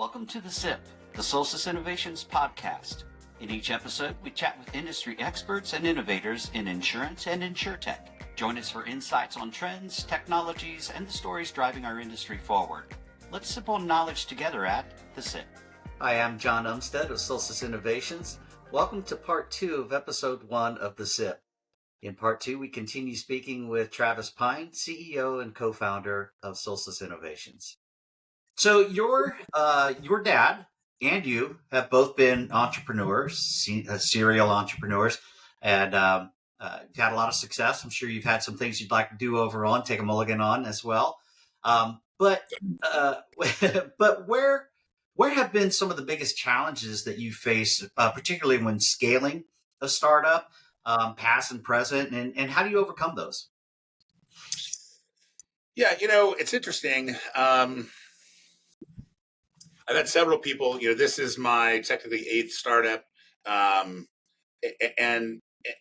Welcome to the SIP, the Solstice Innovations Podcast. In each episode, we chat with industry experts and innovators in insurance and insurtech. Join us for insights on trends, technologies, and the stories driving our industry forward. Let's sip on knowledge together at the SIP. Hi, I'm John Umstead of Solstice Innovations. Welcome to part 2 of episode 1 of the SIP. In part 2, we continue speaking with Travis Pine, CEO and co-founder of Solstice Innovations. So your dad and you have both been entrepreneurs, serial entrepreneurs, and you've had a lot of success. I'm sure you've had some things you'd like to do over on, take a mulligan on as well. But where have been some of the biggest challenges that you face, particularly when scaling a startup, past and present, and how do you overcome those? Yeah, it's interesting. I've had several people, this is my technically 8th startup. And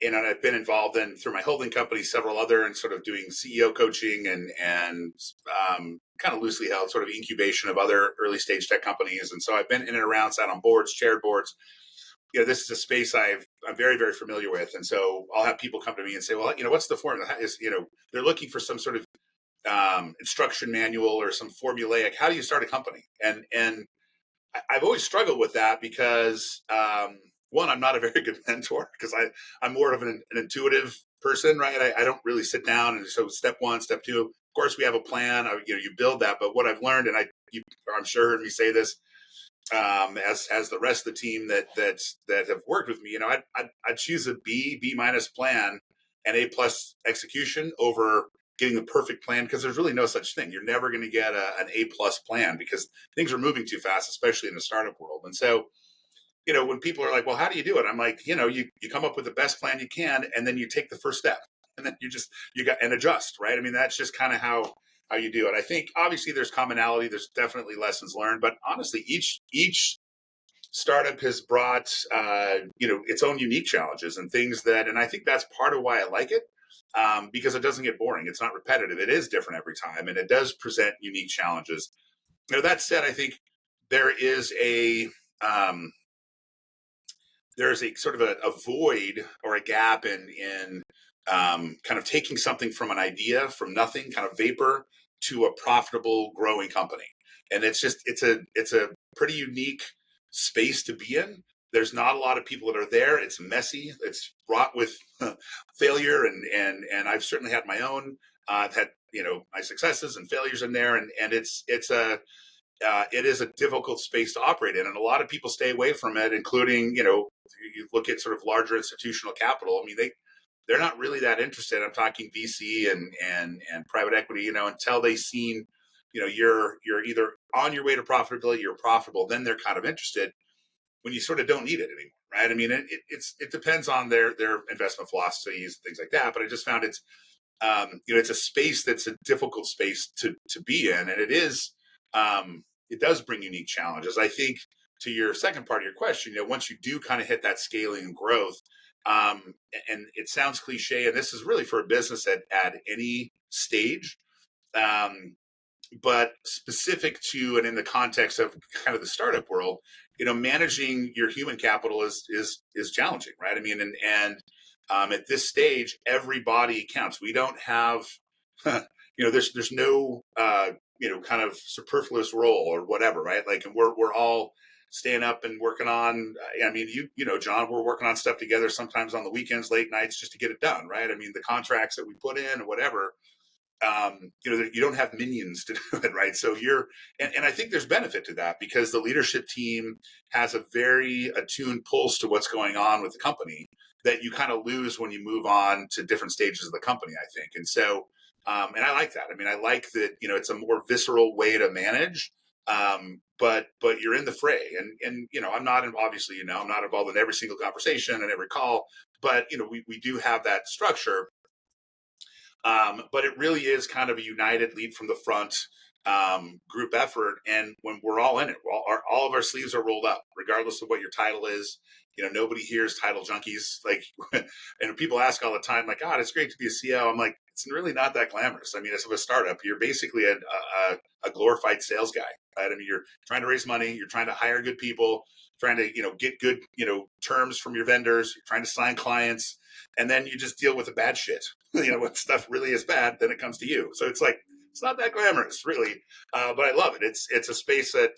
I've been involved in, through my holding company, several other, and sort of doing CEO coaching and kind of loosely held sort of incubation of other early stage tech companies. And so I've been in and around, sat on boards, chaired boards. This is a space I'm very, very familiar with. And so I'll have people come to me and say, well, what's the formula? They're looking for some sort of instruction manual or some formulaic, how do you start a company? And I've always struggled with that because, one, I'm not a very good mentor because I'm more of an intuitive person, right? I don't really sit down and so step 1, step 2. Of course, we have a plan. You build that, but what I've learned, and I'm sure heard me say this, as the rest of the team that have worked with me, I'd choose a B minus plan and A plus execution over getting the perfect plan, because there's really no such thing. You're never going to get an A plus plan because things are moving too fast, especially in the startup world. And so, when people are like, well, how do you do it? I'm like, you come up with the best plan you can, and then you take the first step, and then you got and adjust, right? I mean, that's just kind of how you do it. I think obviously there's commonality, there's definitely lessons learned, but honestly, each startup has brought, its own unique challenges and things and I think that's part of why I like it. Because it doesn't get boring. It's not repetitive. It is different every time, and it does present unique challenges. That said, I think there is a sort of a void or a gap in kind of taking something from an idea, from nothing, kind of vapor, to a profitable, growing company. And it's a pretty unique space to be in. There's not a lot of people that are there. It's messy. It's fraught with failure, and I've certainly had my own. I've had my successes and failures in there, and it is a difficult space to operate in, and a lot of people stay away from it, including you look at sort of larger institutional capital. I mean, they're not really that interested. I'm talking VC and private equity. Until they've seen you're either on your way to profitability, you're profitable, then they're kind of interested. When you sort of don't need it anymore, right? I mean, it depends on their investment philosophies, things like that. But I just found it's a space that's a difficult space to be in, and it does bring unique challenges. I think to your second part of your question, once you do kind of hit that scaling and growth, and it sounds cliche, and this is really for a business at any stage. But specific to and in the context of kind of the startup world, managing your human capital is challenging, right? I mean, and at this stage, everybody counts. We don't have, there's no, kind of superfluous role or whatever, right? Like, and we're all staying up and working on. I mean, John, we're working on stuff together sometimes on the weekends, late nights, just to get it done, right? I mean, the contracts that we put in or whatever. You don't have minions to do it, right? So and I think there's benefit to that because the leadership team has a very attuned pulse to what's going on with the company that you kind of lose when you move on to different stages of the company, I think. And so, and I like that. I mean, I like that, it's a more visceral way to manage, but you're in the fray and, I'm not, obviously, I'm not involved in every single conversation and every call, but, we do have that structure. But it really is kind of a united lead from the front group effort. And when we're all in it, all of our sleeves are rolled up, regardless of what your title is. Nobody here is title junkies. Like, and people ask all the time, like, God, it's great to be a CEO. I'm like, it's really not that glamorous. I mean, as of a startup, you're basically a glorified sales guy, right? I mean, you're trying to raise money, you're trying to hire good people, trying to, get good, terms from your vendors, you're trying to sign clients, and then you just deal with the bad shit. When stuff really is bad, then it comes to you. So it's like, it's not that glamorous, really, but I love it. It's a space that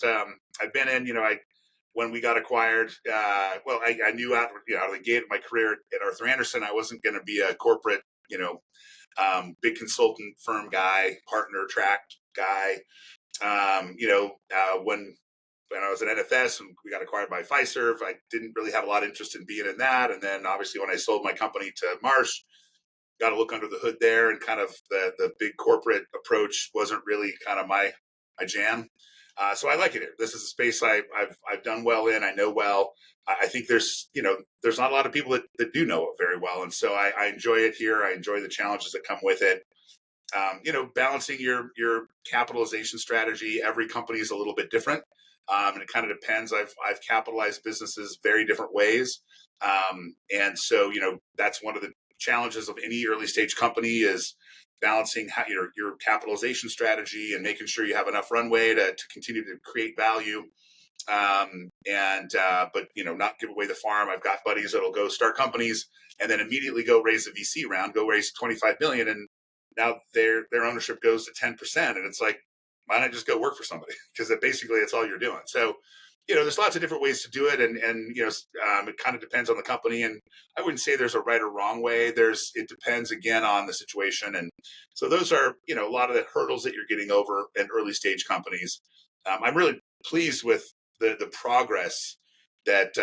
I've been in. When we got acquired, I knew out of the gate of my career at Arthur Andersen, I wasn't going to be a corporate, big consultant firm guy, partner track guy. When I was at NFS and we got acquired by Fiserv, I didn't really have a lot of interest in being in that. And then obviously when I sold my company to Marsh, got to look under the hood there, and kind of the big corporate approach wasn't really kind of my jam. So I like it here. This is a space I've done well in. I know well. I think there's not a lot of people that do know it very well, and so I enjoy it here. I enjoy the challenges that come with it. Balancing your capitalization strategy. Every company is a little bit different, and it kind of depends. I've capitalized businesses very different ways, and so that's one of the challenges of any early stage company is balancing your capitalization strategy and making sure you have enough runway to continue to create value. But not give away the farm. I've got buddies that'll go start companies and then immediately go raise a VC round, go raise 25 million. And now their ownership goes to 10%. And it's like, why not just go work for somebody? Because basically it's all you're doing. So, there's lots of different ways to do it. And it kind of depends on the company. And I wouldn't say there's a right or wrong way. It depends again on the situation. And so those are, a lot of the hurdles that you're getting over in early stage companies. I'm really pleased with the progress that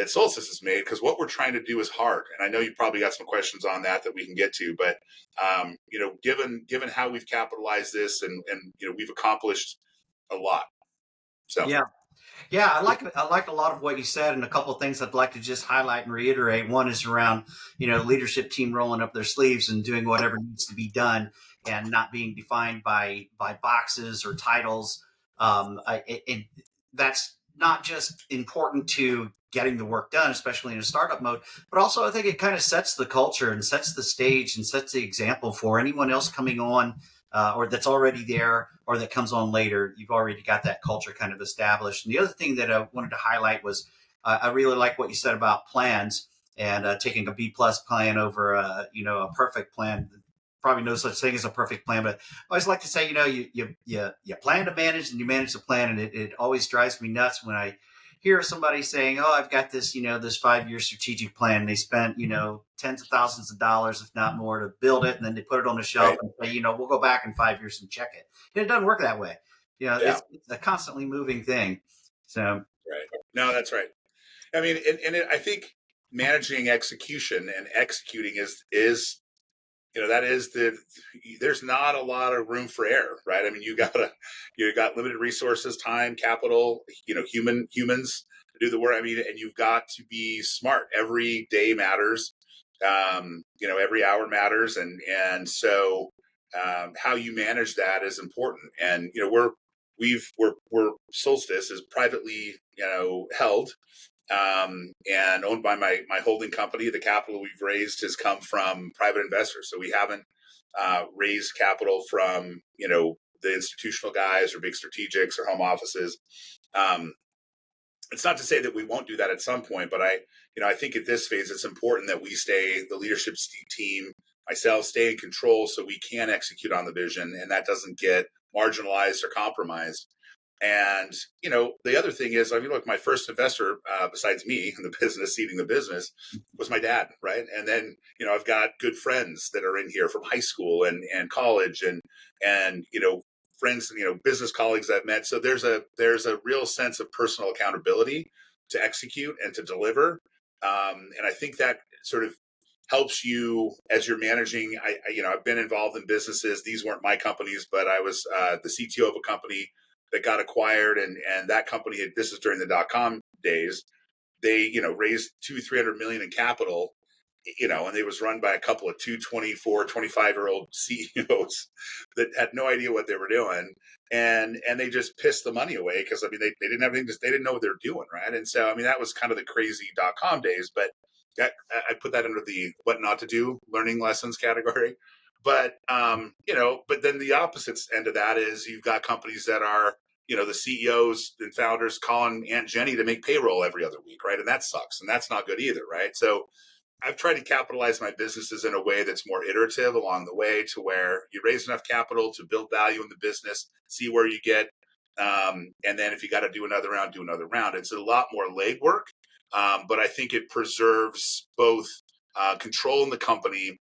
Solstice has made, because what we're trying to do is hard. And I know you probably got some questions on that we can get to, but given how we've capitalized this and we've accomplished a lot. So Yeah, I like a lot of what you said, and a couple of things I'd like to just highlight and reiterate. One is around leadership team rolling up their sleeves and doing whatever needs to be done, and not being defined by boxes or titles. That's not just important to getting the work done, especially in a startup mode, but also I think it kind of sets the culture and sets the stage and sets the example for anyone else coming on. Or that's already there, or that comes on later. You've already got that culture kind of established. And the other thing that I wanted to highlight was I really like what you said about plans, and taking a B+ plan over a perfect plan. Probably no such thing as a perfect plan, but I always like to say, you plan to manage and you manage the plan. And it always drives me nuts when I hear somebody saying, "Oh, I've got this, this 5-year strategic plan." They spent, tens of thousands of dollars, if not more, to build it. And then they put it on the shelf and say, we'll go back in 5 years and check it. And it doesn't work that way. It's a constantly moving thing. So, right. No, that's right. I mean, I think managing execution and executing is there's not a lot of room for error, right? I mean, you got limited resources, time, capital, humans to do the work. I mean, and you've got to be smart. Every day matters. Every hour matters. And so, how you manage that is important. And, we're Solstice is privately, held, and owned by my holding company. The capital we've raised has come from private investors. So we haven't raised capital from, the institutional guys or big strategics or home offices. It's not to say that we won't do that at some point, but I think at this phase, it's important that the leadership team, myself, stay in control so we can execute on the vision, and that doesn't get marginalized or compromised. And, the other thing is, look, my first investor, besides me in the business, seeding the business, was my dad, right? And then, I've got good friends that are in here from high school and college and friends, business colleagues I've met. So there's a real sense of personal accountability to execute and to deliver. And I think that sort of helps you as you're managing. I've been involved in businesses. These weren't my companies, but I was the CTO of a company that got acquired, and that company this is during the .com days. They raised $200-300 million in capital, and it was run by a couple of 24, 25-year-old CEOs that had no idea what they were doing, and they just pissed the money away because they didn't have anything, they didn't know what they were doing, right? And so that was kind of the crazy .com days, but I put that under the what not to do learning lessons category. But but then the opposite end of that is you've got companies that are, the CEOs and founders calling Aunt Jenny to make payroll every other week, right? And that sucks, and that's not good either, right? So I've tried to capitalize my businesses in a way that's more iterative along the way, to where you raise enough capital to build value in the business, see where you get, and then if you got to do another round, do another round. It's a lot more legwork, but I think it preserves both control in the company,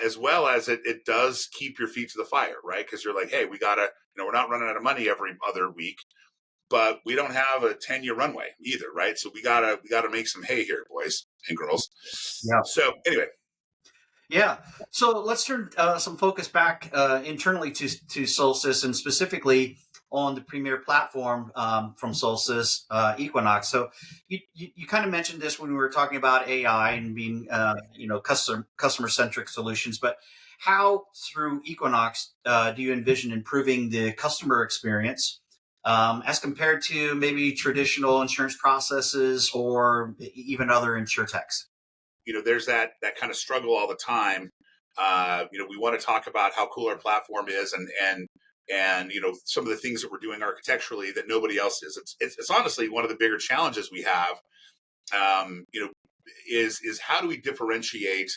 as well as it does keep your feet to the fire, right? Because you're like, hey, we gotta, we're not running out of money every other week, but we don't have a 10-year runway either, right? So we gotta make some hay here, boys and girls. Yeah. So anyway. Yeah. So let's turn some focus back internally to Solstice, and specifically on the premier platform from Solstice, Equinox. So you kind of mentioned this when we were talking about AI and being customer centric solutions, but how through Equinox do you envision improving the customer experience as compared to maybe traditional insurance processes or even other insurtechs? There's that kind of struggle all the time. We want to talk about how cool our platform is, and some of the things that we're doing architecturally that nobody else is. It's honestly one of the bigger challenges we have. Is how do we differentiate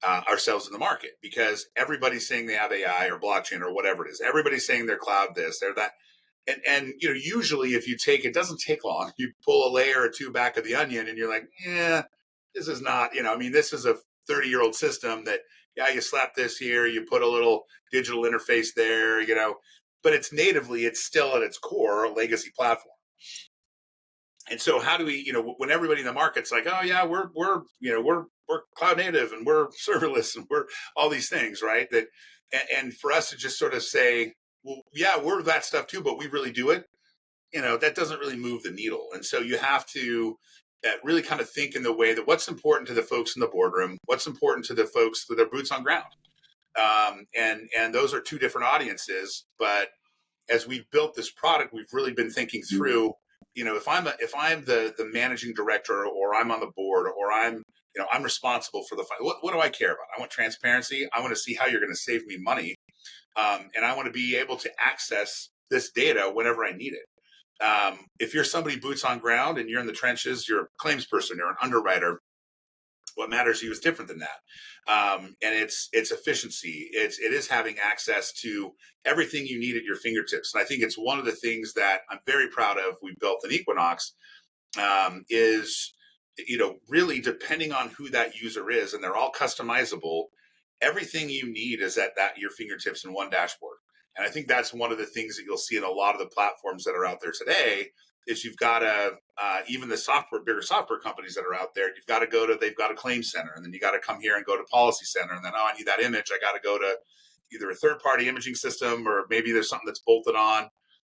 ourselves in the market? Because everybody's saying they have AI or blockchain or whatever it is. Everybody's saying they're cloud this, they're that. And usually if you it doesn't take long. You pull a layer or two back of the onion and you're like, yeah, this is not, this is a 30-year-old system that, yeah, you slap this here, you put a little digital interface there, but it's still at its core a legacy platform. And so how do we, when everybody in the market's like, oh yeah, we're cloud native and we're serverless and we're all these things, right? And for us to just sort of say, well, yeah, we're that stuff too, but we really do it, that doesn't really move the needle. And so you have to really kind of think in the way that what's important to the folks in the boardroom, what's important to the folks with their boots on ground. And those are two different audiences. But as we've built this product, we've really been thinking through, if I'm the managing director, or I'm on the board, or I'm responsible for what do I care about? I want transparency. I want to see how you're going to save me money. And I want to be able to access this data whenever I need it. If you're somebody boots on ground and you're in the trenches, you're a claims person, you're an underwriter, what matters to you is different than that. And it's efficiency. It is having access to everything you need at your fingertips. And I think it's one of the things that I'm very proud of we built in Equinox, is, really depending on who that user is, and they're all customizable, everything you need is at your fingertips in one dashboard. And I think that's one of the things that you'll see in a lot of the platforms that are out there today, is you've got to, even the bigger software companies that are out there, they've got a claim center, and then you got to come here and go to policy center. And then, I need that image. I got to go to either a third party imaging system, or maybe there's something that's bolted on,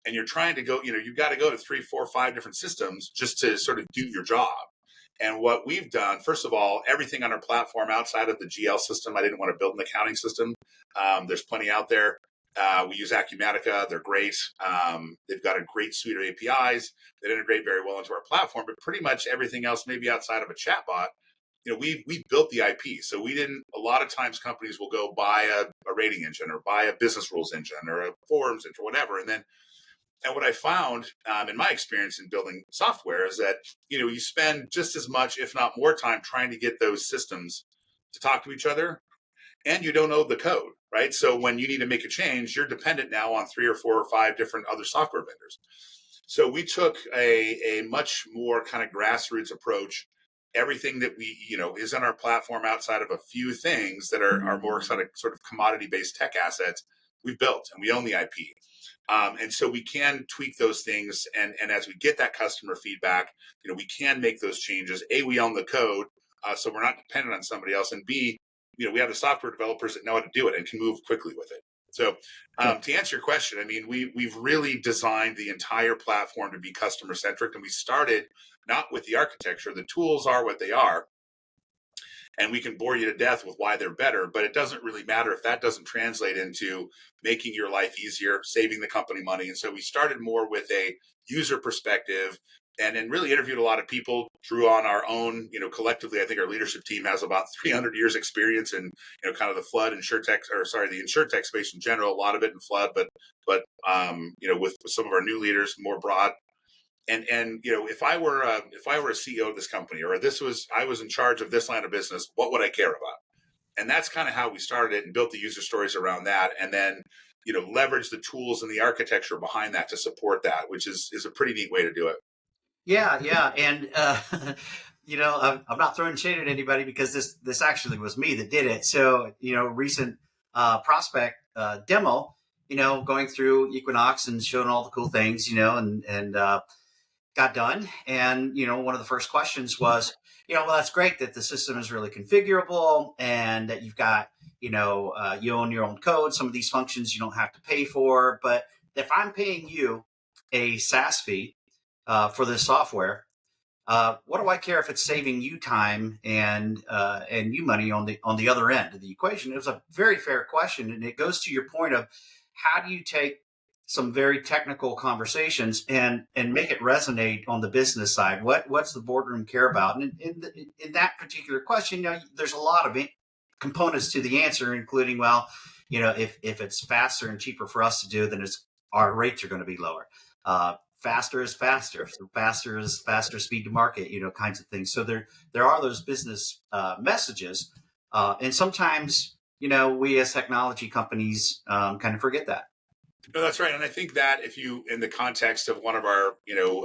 and you're trying to go, you've got to go to 3, 4, 5 different systems just to sort of do your job. And what we've done, first of all, everything on our platform outside of the GL system, I didn't want to build an accounting system. There's plenty out there. We use Acumatica. They're great. They've got a great suite of APIs that integrate very well into our platform, but pretty much everything else, maybe outside of a chatbot, we built the IP. So we didn't, a lot of times companies will go buy a rating engine, or buy a business rules engine, or a forms engine, or whatever. And what I found in my experience in building software is that, you spend just as much, if not more time, trying to get those systems to talk to each other, and you don't know the code, right? So when you need to make a change, you're dependent now on 3 or 4 or 5 different other software vendors. So we took a much more kind of grassroots approach. Everything that we, is on our platform outside of a few things that are more sort of commodity-based tech assets, we've built, and we own the IP. And so we can tweak those things. And as we get that customer feedback, we can make those changes. A, we own the code, so we're not dependent on somebody else. And B, we have the software developers that know how to do it and can move quickly with it. So to answer your question, I mean, we've really designed the entire platform to be customer centric. And we started not with the architecture. The tools are what they are, and we can bore you to death with why they're better, but it doesn't really matter if that doesn't translate into making your life easier, saving the company money. And so we started more with a user perspective, and then really interviewed a lot of people, drew on our own, collectively, I think our leadership team has about 300 years experience in, kind of the flood the insurtech space in general, a lot of it in flood, with some of our new leaders more broad. And if I were a CEO of this company, or I was in charge of this line of business, what would I care about? And that's kind of how we started it and built the user stories around that. And then, leverage the tools and the architecture behind that to support that, which is a pretty neat way to do it. Yeah, yeah, and I'm not throwing shade at anybody because this actually was me that did it. So recent prospect demo, going through Equinox and showing all the cool things, and got done. And one of the first questions was, well, that's great that the system is really configurable and that you've got, you own your own code. Some of these functions you don't have to pay for, but if I'm paying you a SaaS fee for this software, what do I care if it's saving you time and you money on the other end of the equation? It was a very fair question, and it goes to your point of how do you take some very technical conversations and make it resonate on the business side? What's the boardroom care about? And in that particular question, there's a lot of components to the answer, including, well, if it's faster and cheaper for us to do, then our rates are going to be lower. Faster is faster. So faster is faster speed to market, kinds of things. So there are those business messages. And sometimes, we as technology companies kind of forget that. No, that's right. And I think that if you, in the context of one of our,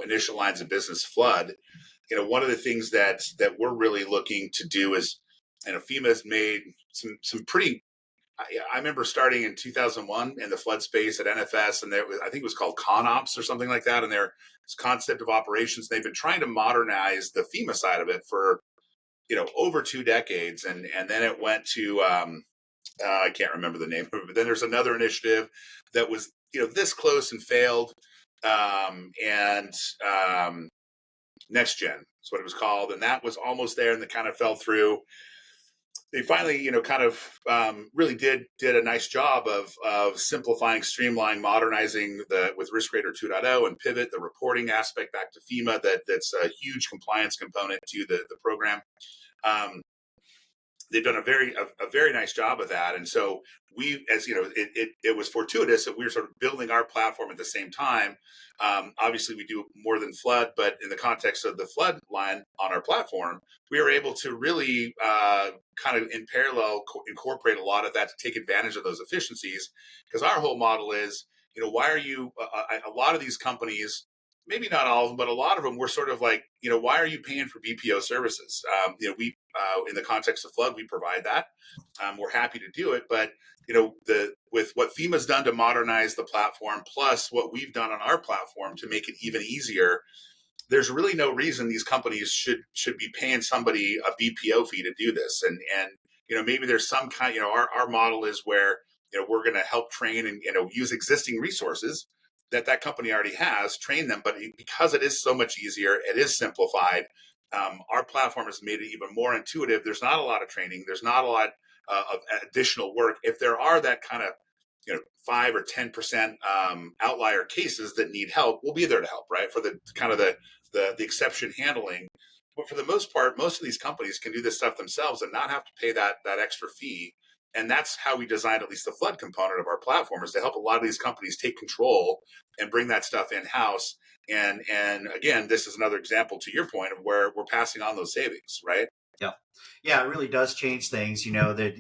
initial lines of business, flood, one of the things that we're really looking to do is, FEMA has made some pretty, I remember starting in 2001 in the flood space at NFS, and I think it was called ConOps or something like that. And there's concept of operations. They've been trying to modernize the FEMA side of it for, over 2 decades. And then it went to, I can't remember the name of it, but then there's another initiative that was, this close and failed. Next Gen is what it was called. And that was almost there and that kind of fell through. They finally, really did a nice job of simplifying, streamlining, modernizing with Risk Radar 2.0 and Pivot, the reporting aspect back to FEMA. That's a huge compliance component to the program. They've done a very nice job of that, and so we, as it was fortuitous that we were sort of building our platform at the same time. Obviously, we do more than flood, but in the context of the flood line on our platform, we were able to really kind of in parallel incorporate a lot of that to take advantage of those efficiencies. Because our whole model is, why are you? A lot of these companies, maybe not all of them, but a lot of them, were sort of like, why are you paying for BPO services? We, in the context of flood, we provide that. We're happy to do it, but with what FEMA's done to modernize the platform, plus what we've done on our platform to make it even easier, there's really no reason these companies should be paying somebody a BPO fee to do this. And maybe there's some kind, our model is where we're going to help train and use existing resources that company already has, train them. But because it is so much easier, it is simplified. Our platform has made it even more intuitive. There's not a lot of training. There's not a lot of additional work. If there are that kind of 5 or 10% outlier cases that need help, we'll be there to help, right? For the kind of the exception handling. But for the most part, most of these companies can do this stuff themselves and not have to pay that extra fee. And that's how we designed at least the flood component of our platform, is to help a lot of these companies take control and bring that stuff in-house. And again, this is another example, to your point, of where we're passing on those savings, right? Yeah, it really does change things, that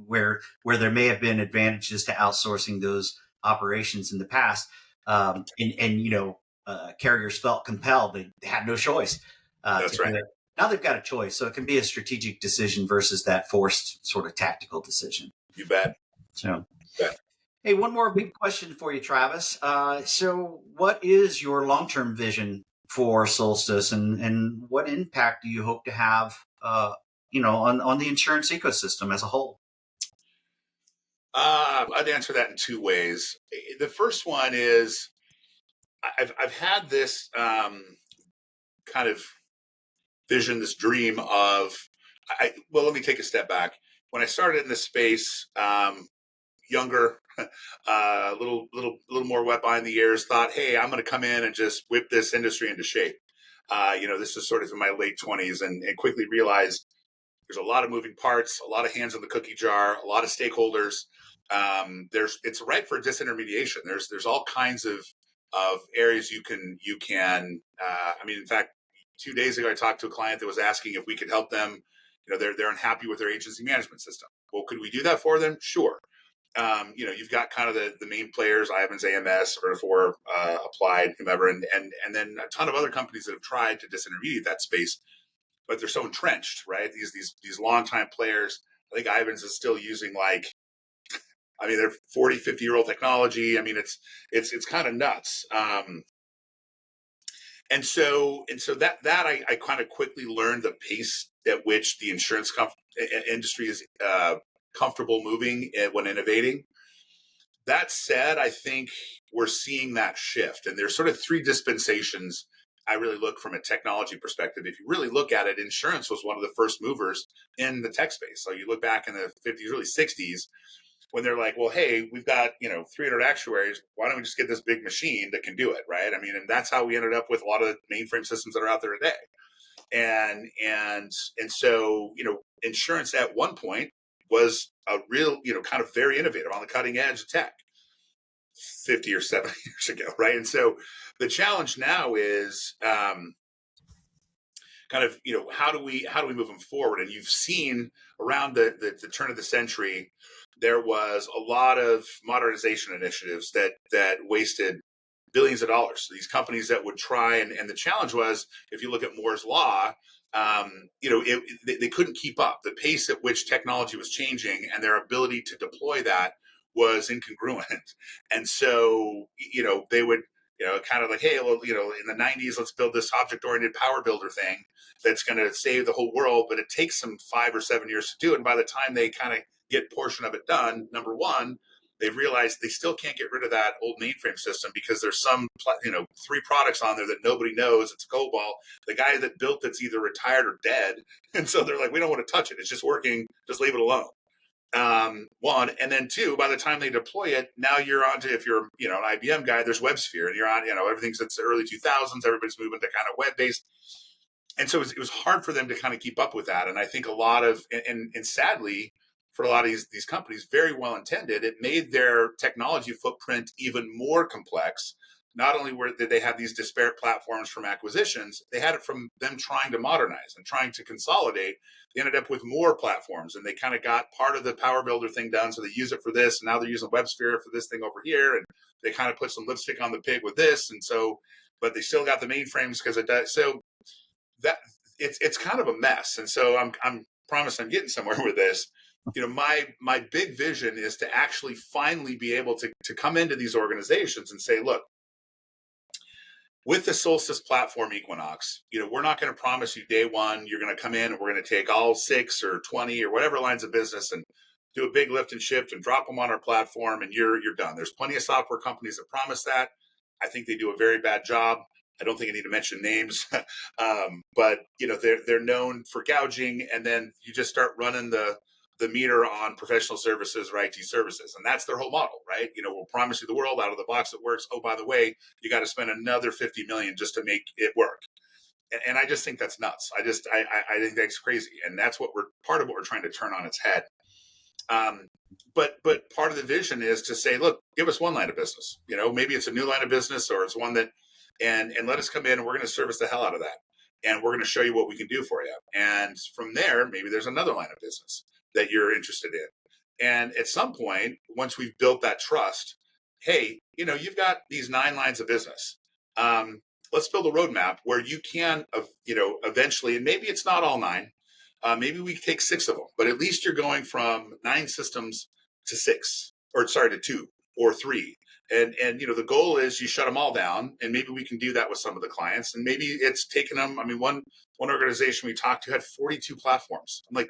where there may have been advantages to outsourcing those operations in the past. Carriers felt compelled. They had no choice. That's right. Now they've got a choice. So it can be a strategic decision versus that forced sort of tactical decision. You bet. So, you bet. Hey, one more big question for you, Travis. So what is your long-term vision for Solstice, and what impact do you hope to have, on the insurance ecosystem as a whole? I'd answer that in 2 ways. The first one is I've had this kind of vision, this dream of, let me take a step back. When I started in this space, younger, little more wet behind the ears, thought, hey, I'm going to come in and just whip this industry into shape. This is sort of in my late 20s, and quickly realized there's a lot of moving parts, a lot of hands in the cookie jar, a lot of stakeholders. It's ripe for disintermediation. There's all kinds of areas you can. In fact, 2 days ago, I talked to a client that was asking if we could help them. They're unhappy with their agency management system. Well, could we do that for them? Sure. You've got kind of the main players, Ivan's AMS, Vertafore, Applied, whomever, and then a ton of other companies that have tried to disintermediate that space, but they're so entrenched, right? These longtime players. I think Ivan's is still using they're 40, 50-year-old technology. It's kind of nuts. And so that I kind of quickly learned the pace at which the insurance industry is comfortable moving when innovating. That said, I think we're seeing that shift, and there's sort of three dispensations I really look from a technology perspective. If you really look at it, insurance was one of the first movers in the tech space. So you look back in the 50s, early 60s, when they're like, well, hey, we've got 300 actuaries. Why don't we just get this big machine that can do it, right? And that's how we ended up with a lot of mainframe systems that are out there today. And so insurance at one point was a real kind of very innovative, on the cutting edge of tech 50 or 70 years ago, right? And so the challenge now is how do we move them forward? And you've seen around the turn of the century, there was a lot of modernization initiatives that wasted billions of dollars. So these companies that would try, and the challenge was, if you look at Moore's law, they couldn't keep up. The pace at which technology was changing and their ability to deploy that was incongruent. And so, they would, kind of like, hey, well, in the 90s, let's build this object-oriented power builder thing that's going to save the whole world, but it takes them 5 or 7 years to do it. And by the time they kind of get a portion of it done, number one, they've realized they still can't get rid of that old mainframe system because there's some, 3 products on there that nobody knows. It's COBOL. The guy that built it's either retired or dead. And so they're like, we don't want to touch it. It's just working. Just leave it alone. One, and then two, by the time they deploy it, now you're on to, if you're, an IBM guy, there's WebSphere, and you're on, everything since the early 2000s, everybody's moving to kind of web-based. And so it was hard for them to kind of keep up with that. And I think a lot of, and sadly, for a lot of these companies, very well intended, it made their technology footprint even more complex. Not only did they have these disparate platforms from acquisitions, they had it from them trying to modernize and trying to consolidate. They ended up with more platforms, and they kind of got part of the Power Builder thing done. So they use it for this, and now they're using WebSphere for this thing over here, and they kind of put some lipstick on the pig with this. And so, but they still got the mainframes because it does. So that it's kind of a mess. And so I'm promised I'm getting somewhere with this. My big vision is to actually finally be able to come into these organizations and say, look, with the Solstice platform, Equinox, we're not going to promise you day one, you're going to come in and we're going to take all 6 or 20 or whatever lines of business and do a big lift and shift and drop them on our platform and you're done. There's plenty of software companies that promise that. I think they do a very bad job. I don't think I need to mention names, but they're known for gouging, and then you just start running the meter on professional services or IT services. And that's their whole model, right? We'll promise you the world, out of the box it works. Oh, by the way, you got to spend another 50 million just to make it work. And I just think that's nuts. I think that's crazy. And that's part of what we're trying to turn on its head. But part of the vision is to say, look, give us one line of business. Maybe it's a new line of business, or it's one that, and let us come in and we're going to service the hell out of that. And we're going to show you what we can do for you. And from there, maybe there's another line of business that you're interested in. And at some point, once we've built that trust, hey, you've got these 9 lines of business. Let's build a roadmap where you can, eventually, and maybe it's not all 9, maybe we take 6 of them, but at least you're going from 9 systems to 6, or to 2 or 3. And the goal is you shut them all down, and maybe we can do that with some of the clients. And maybe it's taken them. One organization we talked to had 42 platforms. I'm like,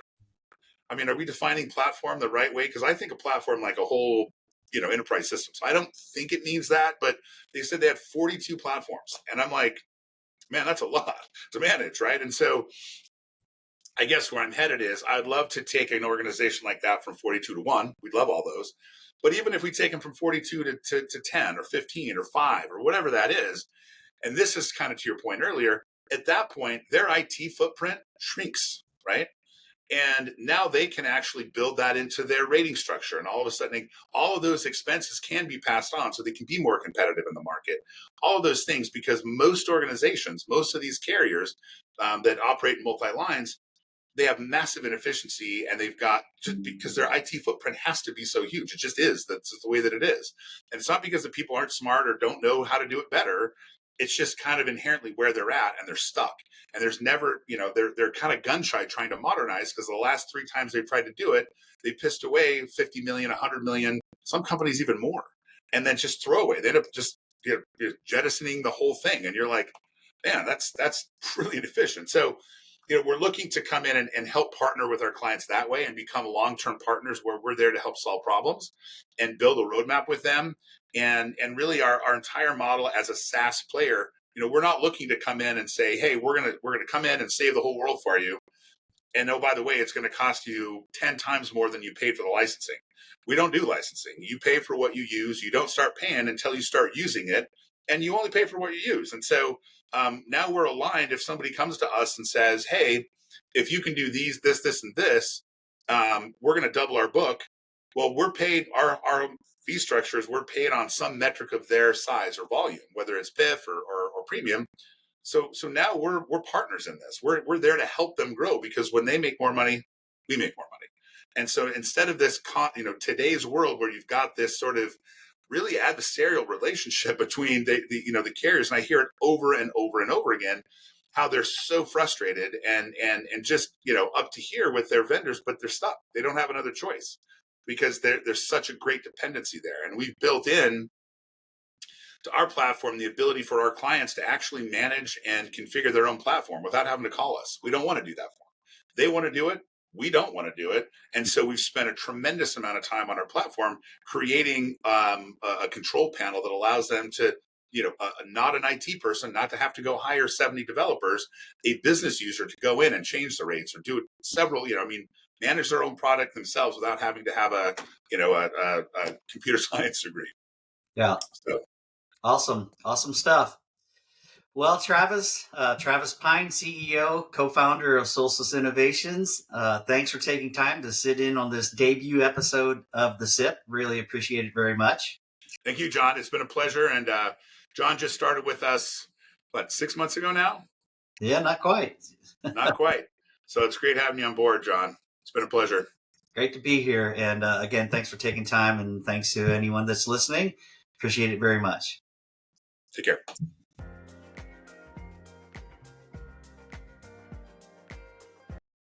are we defining platform the right way? Because I think a platform like a whole, enterprise system. So I don't think it means that, but they said they had 42 platforms. And I'm like, man, that's a lot to manage, right? And so I guess where I'm headed is I'd love to take an organization like that from 42 to 1. We'd love all those. But even if we take them from 42 to 10 or 15 or 5 or whatever that is, and this is kind of to your point earlier, at that point, their IT footprint shrinks, right? And now they can actually build that into their rating structure. And all of a sudden, all of those expenses can be passed on so they can be more competitive in the market. All of those things, because most organizations, most of these carriers that operate in multi-lines, they have massive inefficiency, and they've got, just because their IT footprint has to be so huge. It just is. That's just the way that it is. And it's not because the people aren't smart or don't know how to do it better. It's just kind of inherently where they're at, and they're stuck. And there's never, they're kind of gun shy trying to modernize, because the last 3 times they've tried to do it, they pissed away 50 million, 100 million, some companies even more, and then just throw away. They end up just jettisoning the whole thing. And you're like, man, that's really inefficient. So, we're looking to come in and help partner with our clients that way and become long-term partners where we're there to help solve problems and build a roadmap with them. And really our entire model as a SaaS player, we're not looking to come in and say, hey, we're gonna come in and save the whole world for you. And oh, by the way, it's going to cost you 10 times more than you paid for the licensing. We don't do licensing. You pay for what you use. You don't start paying until you start using it, and you only pay for what you use. And so now we're aligned. If somebody comes to us and says, hey, if you can do this, and this, we're going to double our book. Well, we're paid, our fee structures, we're paid on some metric of their size or volume, whether it's PIF or premium. So now we're partners in this. We're there to help them grow, because when they make more money, we make more money. And so instead of this, today's world where you've got this sort of really adversarial relationship between the carriers, and I hear it over and over and over again, how they're so frustrated and just up to here with their vendors, but they're stuck. They don't have another choice, because there's such a great dependency there. And we've built in to our platform the ability for our clients to actually manage and configure their own platform without having to call us. We don't want to do that for them. They want to do it. We don't want to do it. And so we've spent a tremendous amount of time on our platform creating a control panel that allows them to, not an IT person, not to have to go hire 70 developers, a business user to go in and change the rates or do it several, manage their own product themselves without having to have a computer science degree. Yeah. So. Awesome stuff. Well, Travis Pine, CEO, co-founder of Solstice Innovations. Thanks for taking time to sit in on this debut episode of The SIP. Really appreciate it very much. Thank you, John. It's been a pleasure. And John just started with us, 6 months ago now? Yeah, not quite. Not quite. So it's great having you on board, John. It's been a pleasure. Great to be here. And again, thanks for taking time, and thanks to anyone that's listening. Appreciate it very much. Take care.